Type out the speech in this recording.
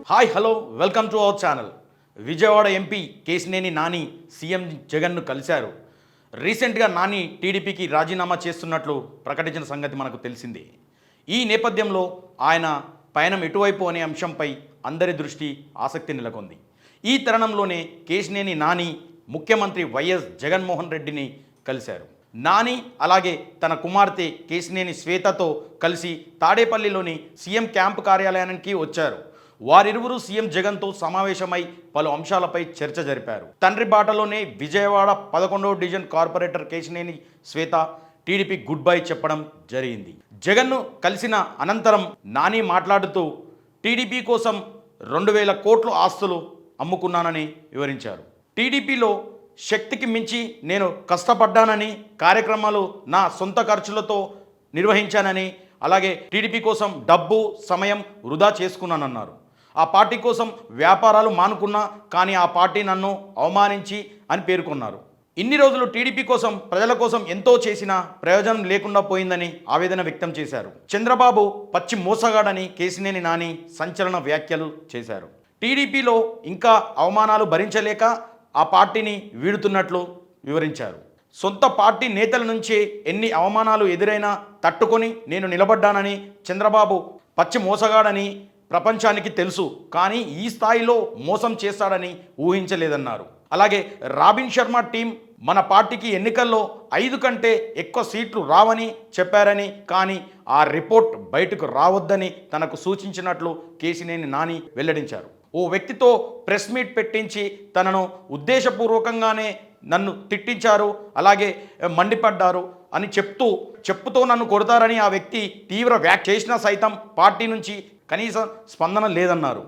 Hi hello welcome to our channel. Vijayawada MP Kesineni Nani CM జగన్ను కలిశారు. రీసెంట్గా నాని టీడీపీకి రాజీనామా చేస్తున్నట్లు ప్రకటించిన సంగతి మనకు తెలిసిందే. ఈ నేపథ్యంలో ఆయన పయనం ఎటువైపు అనే అంశంపై అందరి దృష్టి ఆసక్తి నెలకొంది. ఈ తరుణంలోనే కేశినేని నాని ముఖ్యమంత్రి వైఎస్ జగన్మోహన్ రెడ్డిని కలిశారు. నాని అలాగే తన కుమార్తె కేశినేని శ్వేతతో కలిసి తాడేపల్లిలోని సీఎం క్యాంపు కార్యాలయానికి వచ్చారు. వారిరువురు సీఎం జగన్తో సమావేశమై పలు అంశాలపై చర్చ జరిపారు. తండ్రి బాటలోనే విజయవాడ 11వ డివిజన్ కార్పొరేటర్ కేశినేని శ్వేత టీడీపీ గుడ్ బై చెప్పడం జరిగింది. జగన్ను కలిసిన అనంతరం నాని మాట్లాడుతూ టీడీపీ కోసం 2000 కోట్ల ఆస్తులు అమ్ముకున్నానని వివరించారు. టీడీపీలో శక్తికి మించి నేను కష్టపడ్డానని, కార్యక్రమాలు నా సొంత ఖర్చులతో నిర్వహించానని, అలాగే టీడీపీ కోసం డబ్బు సమయం వృధా చేసుకున్నానన్నారు. ఆ పార్టీ కోసం వ్యాపారాలు మానుకున్నా, కానీ ఆ పార్టీ నన్ను అవమానించి అని పేర్కొన్నారు. ఇన్ని రోజులు టీడీపీ కోసం ప్రజల కోసం ఎంతో చేసినా ప్రయోజనం లేకుండా పోయిందని ఆవేదన వ్యక్తం చేశారు. చంద్రబాబు పచ్చి మోసగాడని కేశినేని నాని సంచలన వ్యాఖ్యలు చేశారు. టీడీపీలో ఇంకా అవమానాలు భరించలేక ఆ పార్టీని వీడుతున్నట్లు వివరించారు. సొంత పార్టీ నేతల నుంచి ఎన్ని అవమానాలు ఎదురైనా తట్టుకొని నేను నిలబడ్డానని, చంద్రబాబు పచ్చి మోసగాడని ప్రపంచానికి తెలుసు, కానీ ఈ స్థాయిలో మోసం చేస్తాడని ఊహించలేదన్నారు. అలాగే రాబిన్ శర్మ టీం మన పార్టీకి ఎన్నికల్లో 5 కంటే ఎక్కువ సీట్లు రావని చెప్పారని, కానీ ఆ రిపోర్ట్ బయటకు రావద్దని తనకు సూచించినట్లు కేశినేని నాని వెల్లడించారు. ఓ వ్యక్తితో ప్రెస్ మీట్ పెట్టించి తనను ఉద్దేశపూర్వకంగానే నన్ను తిట్టించారు, అలాగే మండిపడ్డారు అని చెప్పుతో నన్ను కొడతారని ఆ వ్యక్తి తీవ్ర వ్యాఖ్య చేసినా సైతం పార్టీ నుంచి కనీస స్పందన లేదన్నారు.